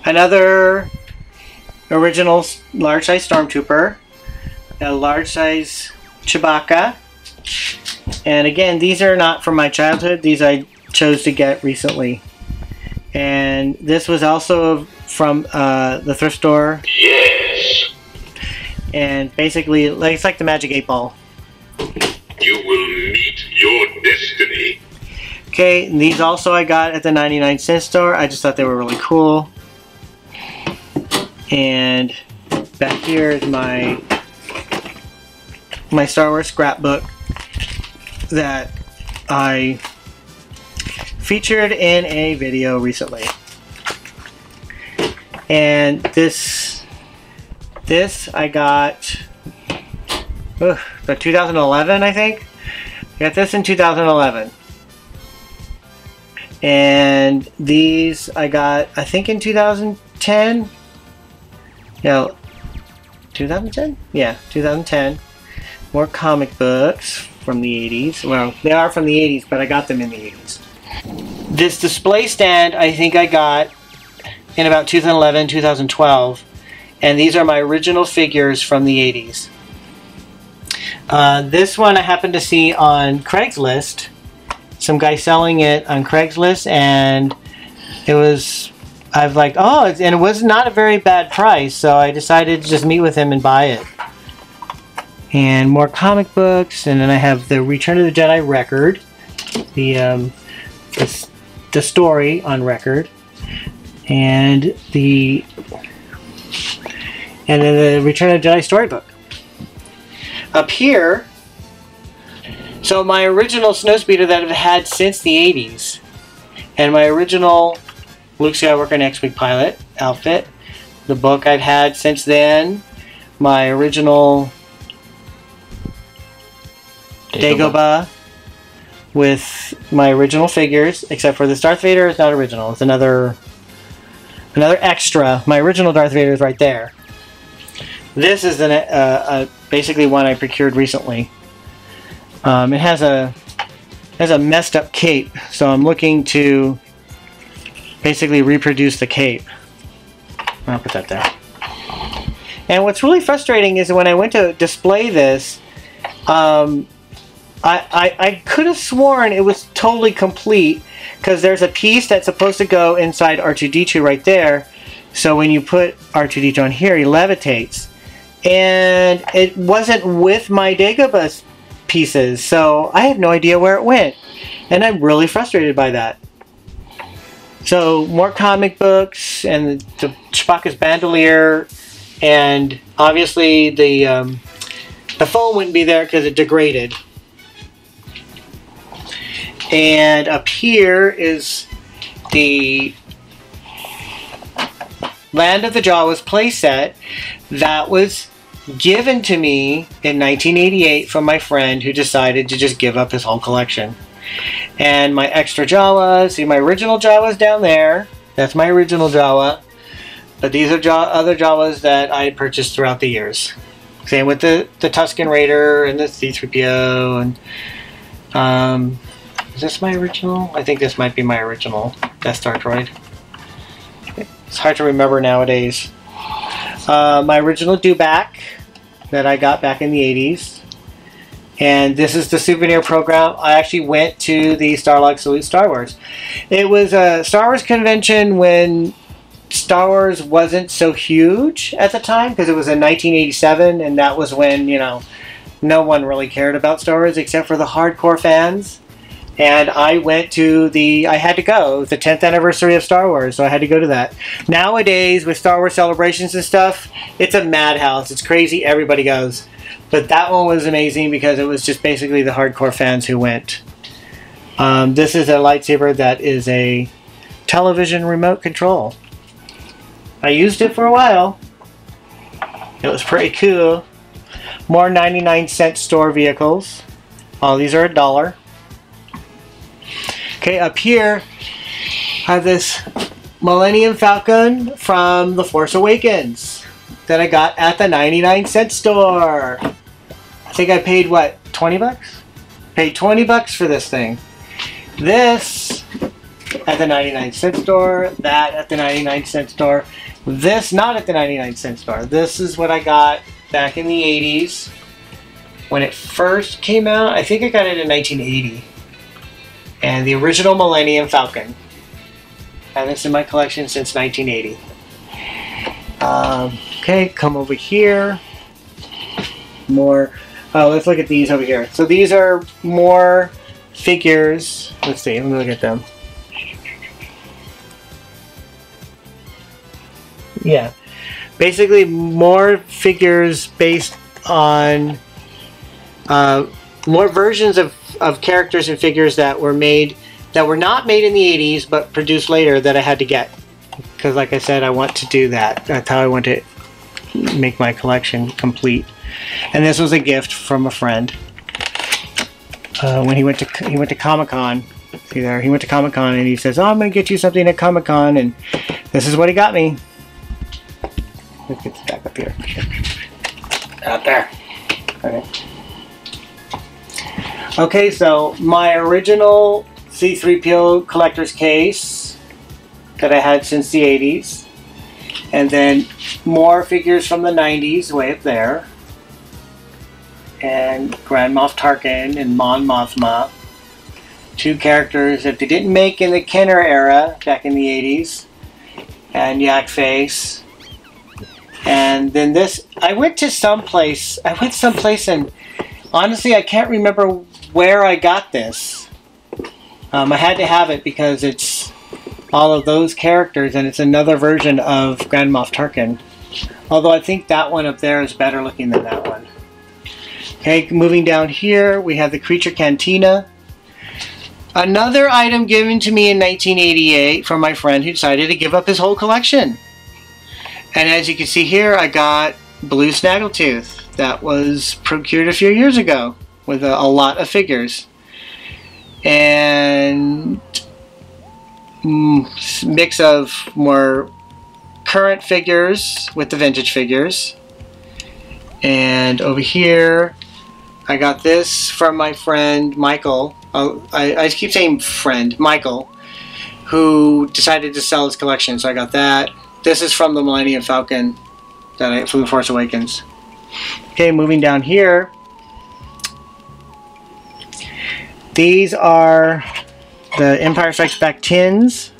Another original large size Stormtrooper, a large size Chewbacca, and again, these are not from my childhood. These I chose to get recently. And this was also from the thrift store. Yes. And basically, it's like the Magic 8 Ball. You will meet your destiny. Okay, and these also I got at the 99-cent store. I just thought they were really cool. And back here is my Star Wars scrapbook that I featured in a video recently. And this I got about 2011, I think. I got this in 2011. And these I got, I think, in 2010. No, 2010? Yeah, 2010. More comic books from the 80s. Well, they are from the 80s, but I got them in the 80s. This display stand I think I got in about 2011, 2012. And these are my original figures from the 80s. This one I happened to see on Craigslist. Some guy selling it on Craigslist, and it was, I was like, oh, and it was not a very bad price, so I decided to just meet with him and buy it. And more comic books, and then I have the Return of the Jedi record, the story on record, and then the Return of the Jedi storybook. Up here, so my original snowspeeder that I've had since the 80s, and my original Luke Skywalker and X-Wing pilot outfit, the book I've had since then, my original Dagobah with my original figures, except for this Darth Vader is not original. It's another extra. My original Darth Vader is right there. This is basically one I procured recently. It has a messed up cape, so I'm looking to basically reproduce the cape. I'll put that there. And what's really frustrating is when I went to display this, I could have sworn it was totally complete, because there's a piece that's supposed to go inside R2-D2 right there. So when you put R2-D2 on here, he levitates. And it wasn't with my Dagobah pieces, so I have no idea where it went. And I'm really frustrated by that. So more comic books, and the Chewbacca's bandolier, and obviously the phone wouldn't be there because it degraded. And up here is the Land of the Jawas playset that was given to me in 1988 from my friend who decided to just give up his whole collection. And my extra Jawas, see my original Jawas down there, that's my original Jawa, but these are other Jawas that I had purchased throughout the years. Same with the Tusken Raider and the C-3PO, and is this my original? I think this might be my original Death Star droid. It's hard to remember nowadays. My original Dewback that I got back in the 80s. And this is the souvenir program. I actually went to the Starlog Salute Star Wars. It was a Star Wars convention when Star Wars wasn't so huge at the time, because it was in 1987, and that was when, you know, no one really cared about Star Wars except for the hardcore fans. And I went to I had to go, the 10th anniversary of Star Wars, so I had to go to that. Nowadays, with Star Wars celebrations and stuff, it's a madhouse. It's crazy, everybody goes. But that one was amazing because it was just basically the hardcore fans who went. This is a lightsaber that is a television remote control. I used it for a while. It was pretty cool. More 99-cent store vehicles. All these are $1. Okay, up here, I have this Millennium Falcon from The Force Awakens that I got at the 99-cent store. I think I paid, what, 20 bucks? Paid 20 bucks for this thing. This at the 99-cent store, that at the 99-cent store, this not at the 99-cent store. This is what I got back in the 80s when it first came out. I think I got it in 1980. And the original Millennium Falcon. And it's in my collection since 1980. Okay, come over here. More. Oh, let's look at these over here. So these are more figures. Let's see, let me look at them. Yeah, basically more figures based on more versions of characters and figures that were not made in the 80s but produced later that I had to get, because like I said, I want to do that. That's how I want to make my collection complete. And this was a gift from a friend when he went to Comic-Con. See there, he went to Comic-Con and he says, "Oh, I'm going to get you something at Comic-Con," and this is what he got me. Let's get this back up here. Out there. Okay. Okay, so my original C-3PO collector's case that I had since the 80s, and then more figures from the 90s way up there, and Grand Moff Tarkin and Mon Mothma, two characters that they didn't make in the Kenner era back in the 80s, and Yak Face. And then this, I went someplace and honestly I can't remember where I got this. I had to have it because it's all of those characters and it's another version of Grand Moff Tarkin. Although I think that one up there is better looking than that one. Okay, moving down here we have the Creature Cantina. Another item given to me in 1988 from my friend who decided to give up his whole collection. And as you can see here, I got Blue Snaggletooth that was procured a few years ago with a lot of figures. And mix of more current figures with the vintage figures. And over here, I got this from my friend Michael. I keep saying friend, Michael, who decided to sell his collection, so I got that. This is from the Millennium Falcon from The Force Awakens. Okay, moving down here. These are the Empire Strikes Back tins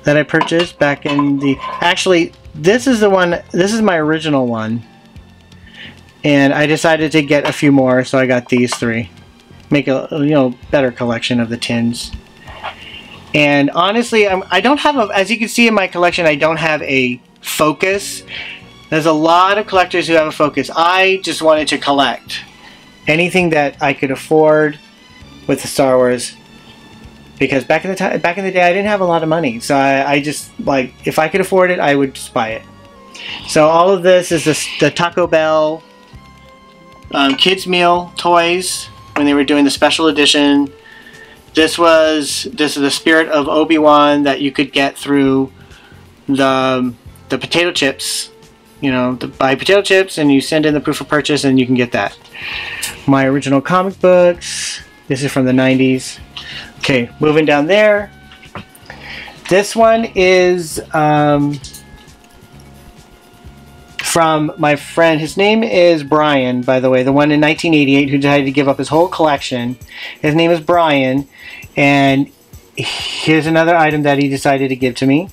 that I purchased back in the... Actually, this is the one, this is my original one. And I decided to get a few more, so I got these three. Make a better collection of the tins. And honestly, I don't have a, as you can see in my collection, I don't have a focus. There's a lot of collectors who have a focus. I just wanted to collect anything that I could afford with the Star Wars, because back in the day, I didn't have a lot of money. So I just, like, if I could afford it, I would just buy it. So all of this is the Taco Bell kids meal toys when they were doing the special edition. This is the Spirit of Obi-Wan that you could get through the potato chips. You know, buy potato chips and you send in the proof of purchase and you can get that. My original comic books. This is from the 90s. Okay, moving down there. This one is from my friend. His name is Brian, by the way, the one in 1988 who decided to give up his whole collection. His name is Brian, and here's another item that he decided to give to me.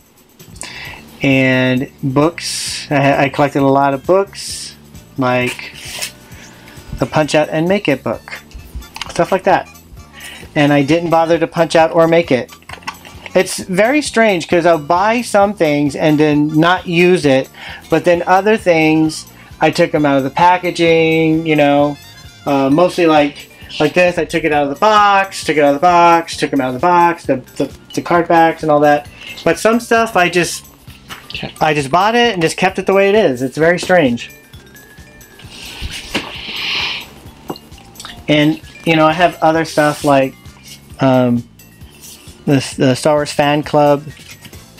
And books. I collected a lot of books, like the Punch Out and Make It book. Stuff like that. And I didn't bother to punch out or make it. It's very strange because I'll buy some things and then not use it, but then other things I took them out of the packaging, you know, mostly like this. I took it out of the box, took it out of the box, took them out of the box, the card backs and all that. But some stuff I just bought it and just kept it the way it is. It's very strange. And you know, I have other stuff like the Star Wars Fan Club.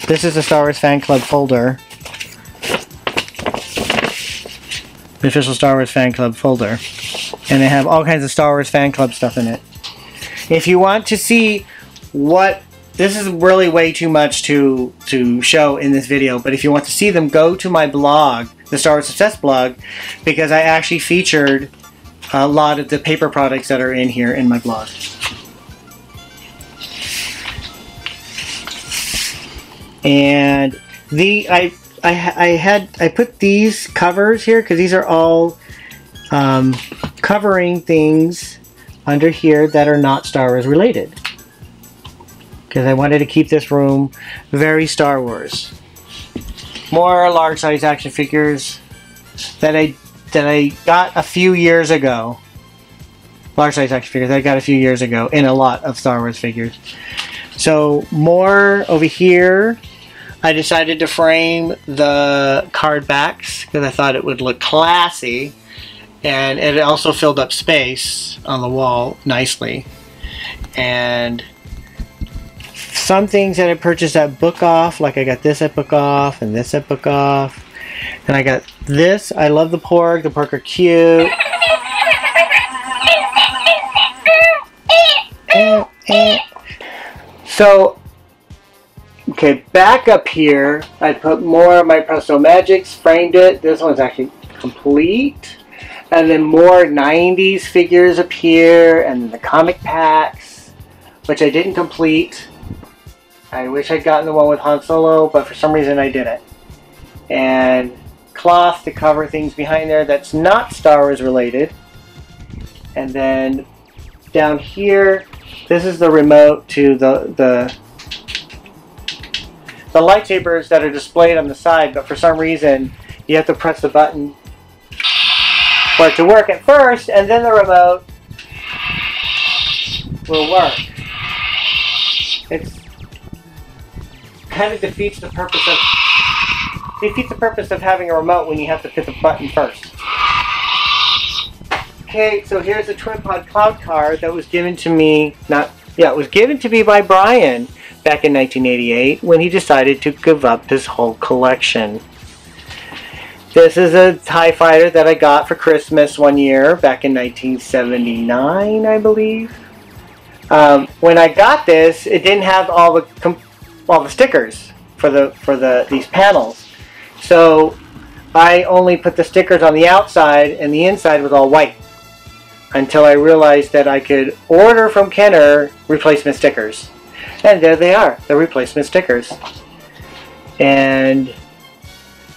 This is the Star Wars Fan Club folder. The official Star Wars Fan Club folder. And they have all kinds of Star Wars Fan Club stuff in it. If you want to see what this is really way too much to show in this video, but if you want to see them, go to my blog, the Star Wars Success blog, because I actually featured a lot of the paper products that are in here in my blog. And I put these covers here because these are all covering things under here that are not Star Wars related, because I wanted to keep this room very Star Wars. More large size action figures that I got a few years ago. Large size action figures that I got a few years ago in a lot of Star Wars figures. So more over here. I decided to frame the card backs because I thought it would look classy, and it also filled up space on the wall nicely. And some things that I purchased at Book Off, like I got this at Book Off and this at Book Off, and I got this. I love the pork. The pork are cute. So, okay, back up here, I put more of my Presto Magics, framed it. This one's actually complete. And then more 90s figures up here, and then the comic packs, which I didn't complete. I wish I'd gotten the one with Han Solo, but for some reason I didn't. And cloth to cover things behind there that's not Star Wars related. And then down here, this is the remote to the lightsabers that are displayed on the side, but for some reason you have to press the button for it to work at first, and then the remote will work. It's kind of defeats the purpose of having a remote when you have to hit the button first. Okay, so here's a Twin Pod Cloud card that was given to me, it was given to me by Brian back in 1988 when he decided to give up his whole collection. This is a TIE fighter that I got for Christmas one year back in 1979, I believe. When I got this, it didn't have all the stickers for these panels, so I only put the stickers on the outside, and the inside was all white. Until I realized that I could order from Kenner replacement stickers. And there they are, the replacement stickers. And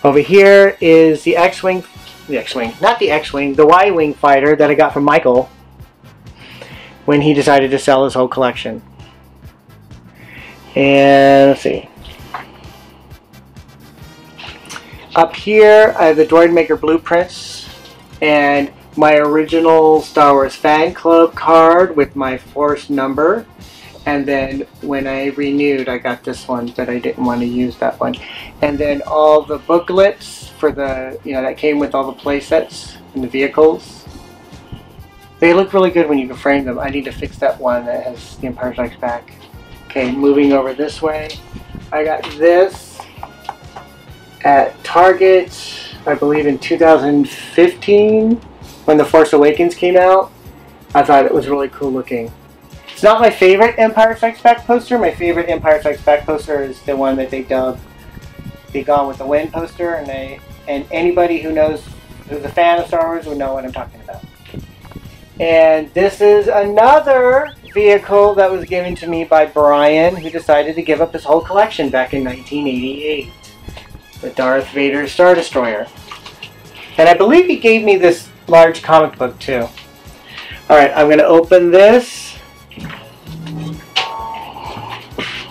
over here is the X-Wing, the Y-Wing fighter that I got from Michael when he decided to sell his whole collection. And let's see. Up here, I have the Droid Maker blueprints and my original Star Wars fan club card with my Force number. And then when I renewed, I got this one, but I didn't want to use that one. And then all the booklets for the, that came with all the play sets and the vehicles. They look really good when you can frame them. I need to fix that one that has The Empire Strikes Back. Okay, moving over this way. I got this at Target, I believe in 2015, when The Force Awakens came out. I thought it was really cool looking. It's not my favorite Empire Strikes Back poster. My favorite Empire Strikes Back poster is the one that they dubbed the Gone with the Wind poster, and anybody who's a fan of Star Wars would know what I'm talking about. And this is another vehicle that was given to me by Brian, who decided to give up his whole collection back in 1988. The Darth Vader Star Destroyer. And I believe he gave me this large comic book too. Alright, I'm going to open this.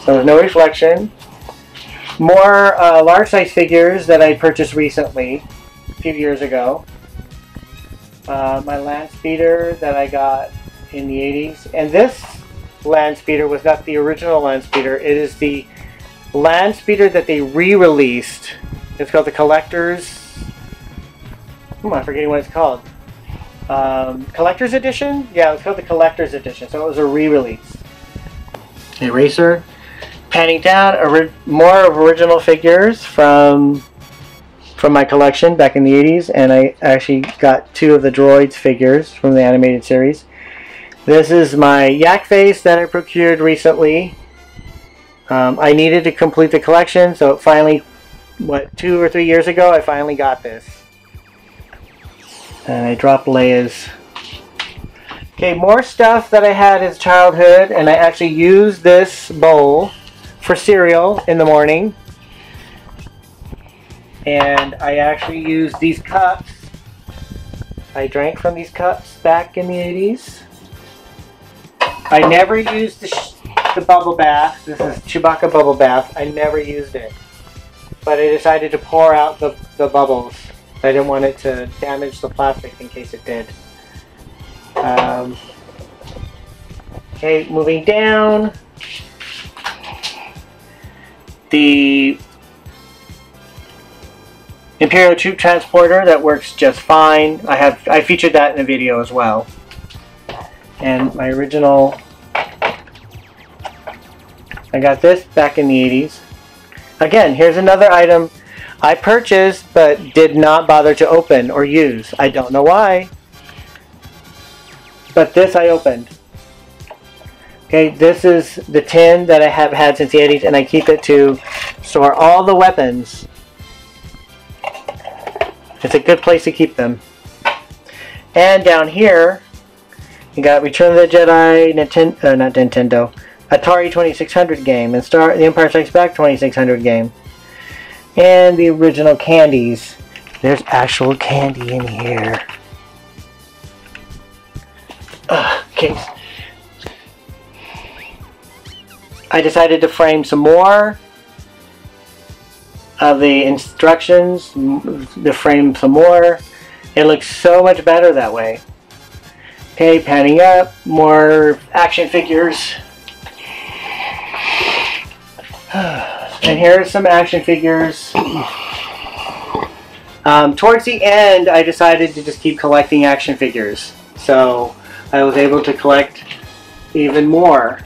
So there's no reflection. More large size figures that I purchased recently, a few years ago. My land speeder that I got in the 80s. And this land speeder was not the original land speeder. It is the land speeder that they re-released. It's called the Collector's... I'm forgetting what it's called. Collector's Edition? Yeah, it's called the Collector's Edition. So it was a re-release. Eraser. Panning down, more original figures from my collection back in the 80s, and I actually got 2 of the droids figures from the animated series. This is my Yak face that I procured recently I needed to complete the collection, so finally, what, 2 or 3 years ago, I finally got this. And I dropped Leia's. Okay, more stuff that I had as childhood, and I actually used this bowl for cereal in the morning. And I actually used these cups. I drank from these cups back in the 80s. I never used the bubble bath. This is Chewbacca bubble bath. I never used it. But I decided to pour out the bubbles. I didn't want it to damage the plastic in case it did. Okay, moving down. The Imperial Troop Transporter that works just fine. I featured that in a video as well. And my original, I got this back in the 80s. Again, here's another item I purchased but did not bother to open or use. I don't know why. But this I opened. Okay, this is the tin that I have had since the 80s, and I keep it to store all the weapons. It's a good place to keep them. And down here, you got Return of the Jedi, not Nintendo, Atari 2600 game, and The Empire Strikes Back 2600 game. And the original candies. There's actual candy in here. Okay. I decided to frame some more of the instructions, to frame some more. It looks so much better that way. Okay, panning up, more action figures. And here are some action figures. Towards the end, I decided to just keep collecting action figures. So I was able to collect even more.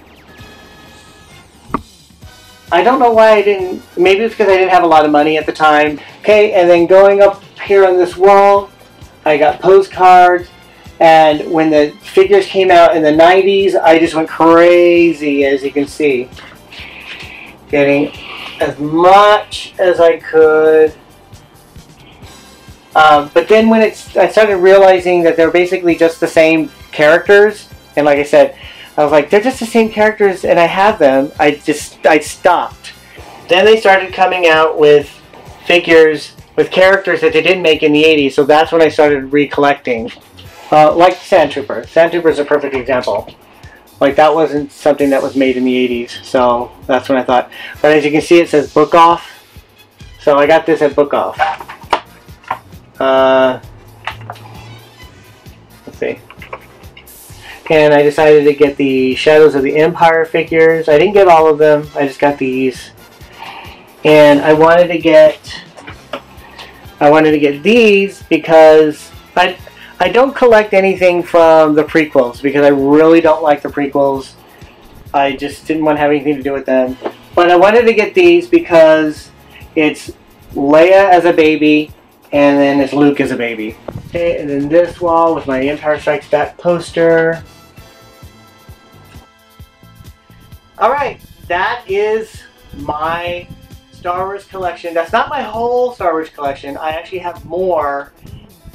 I don't know why I didn't, maybe it's because I didn't have a lot of money at the time. Okay, and then going up here on this wall, I got postcards, and when the figures came out in the 90s, I just went crazy, as you can see. Getting as much as I could. But then when I started realizing that they're basically just the same characters, and like I said, I was like, they're just the same characters and I have them, I stopped. Then they started coming out with figures with characters that they didn't make in the 80s, so that's when I started recollecting. Like Sand Trooper. Sand Trooper is a perfect example. Like, that wasn't something that was made in the 80s, so that's when I thought. But as you can see, it says Book Off. So I got this at Book Off. Let's see. And I decided to get the Shadows of the Empire figures. I didn't get all of them. I just got these. And I wanted to get these because I don't collect anything from the prequels because I really don't like the prequels. I just didn't want to have anything to do with them. But I wanted to get these because it's Leia as a baby and then it's Luke as a baby. Okay, and then this wall with my Empire Strikes Back poster. Alright, that is my Star Wars collection. That's not my whole Star Wars collection. I actually have more.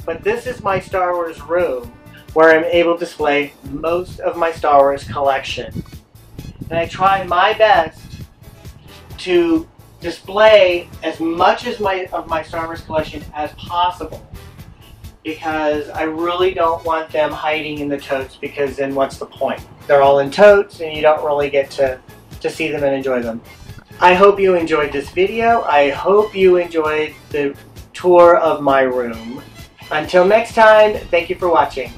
But this is my Star Wars room where I'm able to display most of my Star Wars collection. And I try my best to display as much as of my Star Wars collection as possible. Because I really don't want them hiding in the totes, because then what's the point? They're all in totes and you don't really get to see them and enjoy them. I hope you enjoyed this video. I hope you enjoyed the tour of my room. Until next time, thank you for watching.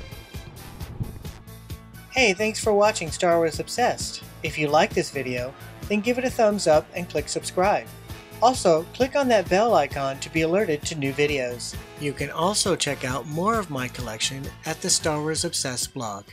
Hey, thanks for watching Star Wars Obsessed. If you like this video, then give it a thumbs up and click subscribe. Also, click on that bell icon to be alerted to new videos. You can also check out more of my collection at the Star Wars Obsessed blog.